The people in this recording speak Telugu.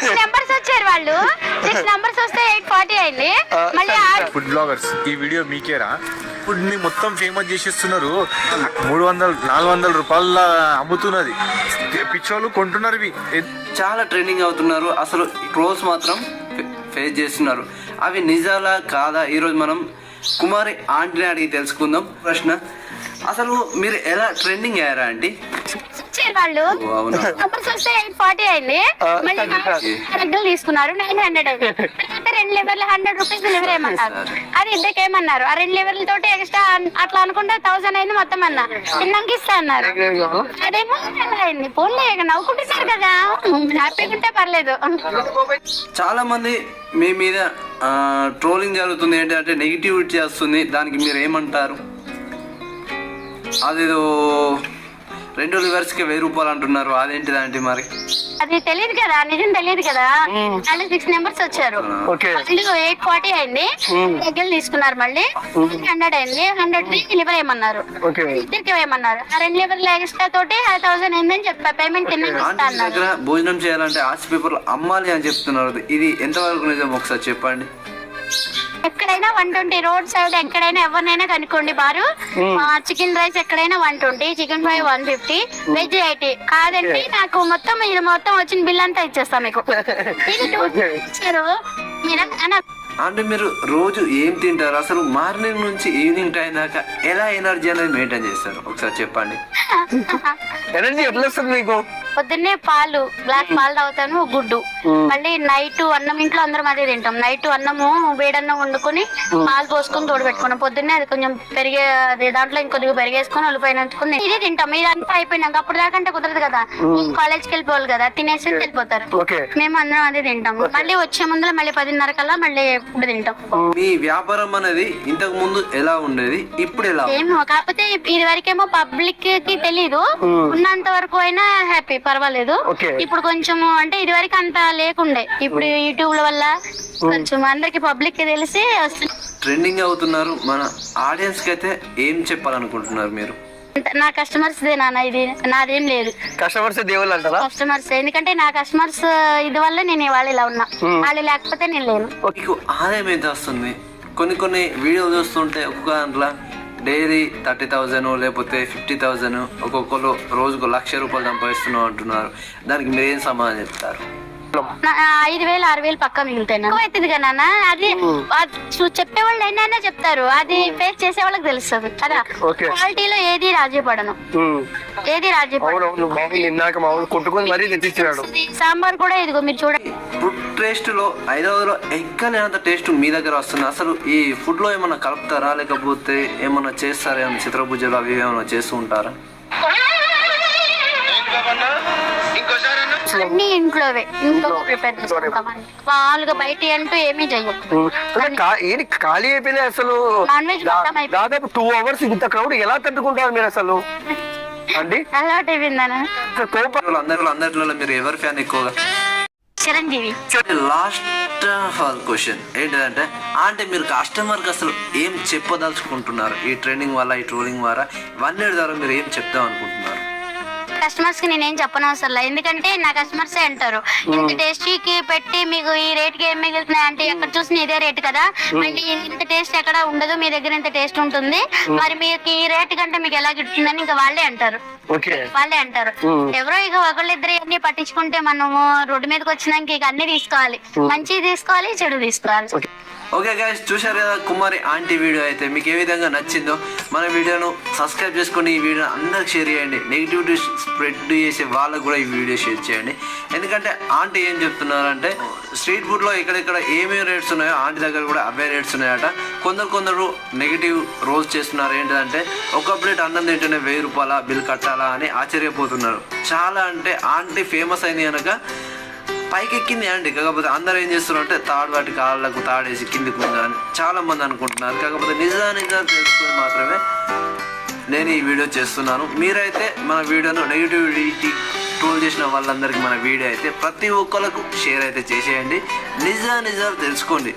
6 నెంబర్స్ వచ్చారు వాళ్ళు. 6 నెంబర్స్ వస్తే 840 అయింది. మళ్ళీ ఫుడ్ బ్లాగర్స్ ఈ వీడియో మీకేరా? ఫుడ్ ని మొత్తం ఫేమస్ చేసేస్తున్నారు. 300-400 రూపాయల అమ్ముతున్నది. పిచ్చోళ్ళు కొంటున్నారు. ఇవి చాలా ట్రెండింగ్ అవుతున్నారు. అసలు ట్రోల్స్ మాత్రం ఫేస్ చేస్తున్నారు. అవి నిజాలా కాదా ఈరోజు మనం కుమారి ఆంటీని అడిగి తెలుసుకుందాం. ప్రశ్న, అసలు మీరు ఎలా ట్రెండింగ్ అయ్యారా ఆంటీ? వాళ్ళు నెంబర్స్ వస్తే 840 అయింది. మళ్ళీ రెడ్లు తీసుకున్నారు 900 అయింది. 2 లివర్లు 100 రూపీస్ డెలివరీ ఏమన్నారు. అది ఇద్దరికి ఏమన్నారు, ఆ 2 లివర్ల తోటి ఎక్స్ట్రా అట్లా అనుకుంటే 1000 అయింది మొత్తం అన్న. తిన్నాక ఇస్తా అన్నారు. అదేమో ఎలా అయింది. పోన్లే నవ్వుకుంటున్నారు కదా, హ్యాపీగా ఉంటే పర్లేదు. చాలా మంది మీ మీద ట్రోలింగ్ జరుగుతుంది, ఏంటంటే నెగిటివిటీ వస్తుంది. దానికి మీరు ఏమంటారు? అదేదో 2 లివర్స్కి 1000 రూపాయలు అంటున్నారు. అదేంటిది ఆంటీ మరి? అది తెలియదు కదా, నిజం తెలియదు కదా. మళ్ళీ 6 నెంబర్స్ వచ్చారు. 840 అయింది. దగ్గర తీసుకున్నారు. మళ్ళీ 100 అయింది. 100 లివర్ ఏమన్నారు, ఇద్దరికి ఏమన్నారు. ఆ 2 లివర్ల ఎక్స్ట్రా తోటి 1000 అయిందని చెప్పా. పేమెంట్ దగ్గర భోజనం చేయాలంటే ఆర్ట్స్ పేపర్ అమ్మాలి అని చెప్తున్నారు. ఇది ఎంతవరకు నిజం ఒకసారి చెప్పండి. ఎక్కడైనా 120 రోడ్ సైడ్ ఎక్కడైనా ఎవరినైనా కనుక్కోండి బారు. చికెన్ రైస్ ఎక్కడైనా 120, చికెన్ ఫ్రై 150, వెజ్ 80. కాదండి నాకు మొత్తం ఇది మొత్తం వచ్చిన బిల్ అంతా ఇచ్చేస్తాం మీకు. అంటే మీరు రోజు ఏం తింటారు? అసలు మార్నింగ్ నుంచి ఈవినింగ్ టైం దాకా ఎలా ఎనర్జీ అనేది మెయింటైన్ చేస్తారు ఒకసారి చెప్పండి. ఎనర్జీ ఎట్లా వస్తుంది మీకు? పొద్దున్నే పాలు, గ్లాస్ పాలు తాగుతాను, గుడ్డు. మళ్ళీ నైట్ అన్నం ఇంట్లో అందరం అదే తింటాం. నైట్ అన్నము వేడన్నం వండుకొని పాలు పోసుకొని తోడు పెట్టుకున్నాం. పొద్దున్నే అది కొంచెం పెరిగే దాంట్లో ఇంకొద్దిగా పెరిగేసుకొని ఉల్లిపాయ నంచుకుని ఇదే తింటాం. ఇదంతా అయిపోయినాక అప్పుడు దాకంటే కుదరదు కదా, కాలేజ్కి వెళ్ళిపోవాలి కదా, తినేసి వెళ్ళిపోతారు. మేము అందరం అదే తింటాం. మళ్ళీ వచ్చే ముందు మళ్ళీ 10:30 కల్లా మళ్ళీ ఫుడ్ తింటాం. మీ వ్యాపారం అనేది ఇంతకు ముందు ఎలా ఉండేది, ఇప్పుడు ఎలా? ఏమో కాకపోతే ఇది వరకేమో పబ్లిక్ కి తెలీదు. ఉన్నంత వరకు అయినా హ్యాపీ, పర్వాలేదు. ఇప్పుడు కొంచెం అంటే ఇది వరకు అంత లేకుండే, ఇప్పుడు యూట్యూబ్ వల్ల కొంచెం అందరికి పబ్లిక్ కి తెలిసి ట్రెండింగ్ అవుతున్నారు. మన ఆడియన్స్ కి అయితే ఏం చెప్పాలనుకుంటున్నారు మీరు? నా కస్టమర్స్ దే నాన్న, ఇది నాదేం లేదు. కస్టమర్స్ దేవుళ్ళు అంటారా? కస్టమర్స్, ఎందుకంటే నా కస్టమర్స్ ఇది వల్ల నేను ఇవాళ ఇలా ఉన్నా. వాళ్ళు లేకపోతే నేను లేను. మీకు ఆదాయం ఎంత వస్తుంది? కొన్ని వీడియోలు చూస్తుంటే ఒక్కొక్క దాంట్లో డైలీ 30,000 లేకపోతే 50,000, ఒక్కొక్కరు రోజుకు 1,00,000 రూపాయలు సంపాదిస్తున్నాం అంటున్నారు. దానికి మీరు ఏం సమాధానం చెప్తారు? 5,000-6,000 పక్కా మిగులుతాయి. అవుతుంది కదా నాన్న. అది చెప్పేవాళ్ళు అయినా చెప్తారు, అది ఫేస్ చేసే వాళ్ళకి తెలుస్తుంది కదా. క్వాలిటీలో ఏది రాజీ పడను, ఏది రాజీ పడను. సాంబార్ కూడా ఇదిగో మీరు చూడండి. ఫుడ్ టేస్ట్ లో హైదరాబాద్ లో ఎక్కలేనంత టేస్ట్ మీ దగ్గర వస్తుంది. అసలు ఈ ఫుడ్ లో ఏమన్నా కలుపుతారా, లేకపోతే ఏమన్నా చేస్తారా? ఏమన్నా చిత్రపూజలు అవి ఏమన్నా చేస్తూ ఉంటారా? అన్ని ఇంట్లోవే, ఇంట్లో ప్రిపేర్ చేసుకుంటాం. మామూలుగా బయట అంటూ ఏమీ చెయ్యం. ఖాళీ అయిపోయినాయి అసలు. నాన్ వెజ్ దాదాపు 2 hours ఇంత క్రౌడ్ ఎలా తట్టుకుంటారు మీరు అసలు? అండి అలవాటు అయిపోయిందన్న. అందరిలో మీరు ఎవరి ఫ్యాన్ ఎక్కువగా? చిరంజీవి. లాస్ట్ క్వశ్చన్ ఏంటంటే, అంటే మీరు కస్టమర్కి అసలు ఏం చెప్పదలుచుకుంటున్నారు? ఈ ట్రెండింగ్ వల్ల, ఈ ట్రోలింగ్ వల్ల, ఇవన్నీ ద్వారా మీరు ఏం చెప్దాం అనుకుంటున్నారు? కస్టమర్స్ కి నేనేం చెప్పనవసరం లేదు, ఎందుకంటే నా కస్టమర్స్ అంటారు ఇంత టేస్టీకి పెట్టి మీకు ఈ రేట్ కి ఏం మిగులుతున్నాయి అంటే ఎక్కడ చూసిన ఇదే రేట్ కదా, మళ్ళీ ఇంత టేస్ట్ ఎక్కడ ఉండదు, మీ దగ్గర ఇంత టేస్ట్ ఉంటుంది, మరి మీకు ఈ రేట్ కంటే మీకు ఎలా గిట్టుతుందని ఇంకా వాళ్ళే అంటారు. ఎవరో ఇక ఒకళ్ళిద్దరు అన్ని పట్టించుకుంటే మనము రోడ్డు మీదకి వచ్చినాక ఇక అన్ని తీసుకోవాలి, మంచిది తీసుకోవాలి, చెడు తీసుకోవాలి. ఓకే గైస్, చూశారు కదా కుమారి ఆంటీ వీడియో. అయితే మీకు ఏ విధంగా నచ్చిందో మన వీడియోను సబ్స్క్రైబ్ చేసుకొని ఈ వీడియో అందరికి షేర్ చేయండి. నెగిటివిటీ స్ప్రెడ్ చేసే వాళ్ళకు కూడా ఈ వీడియో షేర్ చేయండి. ఎందుకంటే ఆంటీ ఏం చెప్తున్నారంటే, స్ట్రీట్ ఫుడ్లో ఎక్కడెక్కడ ఏమేమి రేట్స్ ఉన్నాయో ఆంటీ దగ్గర కూడా అవే రేట్స్ ఉన్నాయట. కొందరు నెగిటివ్ రోల్స్ చేస్తున్నారు. ఏంటంటే ఒక ప్లేట్ అన్నం తింటేనే 1000 రూపాయల బిల్ కట్టాలా అని ఆశ్చర్యపోతున్నారు. చాలా అంటే ఆంటీ ఫేమస్ అయింది కనుక పైకి ఎక్కింది ఆంటీ. కాకపోతే అందరూ ఏం చేస్తున్నారు అంటే తాడు వాటి కాళ్ళకు తాడేసి కిందికి ఉందా అని చాలా మంది అనుకుంటున్నారు. కాకపోతే నిజాలు తెలుసుకొని మాత్రమే నేను ఈ వీడియో చేస్తున్నాను. మీరైతే మన వీడియోను నెగిటివిటీ ట్రోల్ చేసిన వాళ్ళందరికీ మన వీడియో అయితే ప్రతి ఒక్కరికి షేర్ అయితే చేసేయండి. నిజాలు తెలుసుకోండి.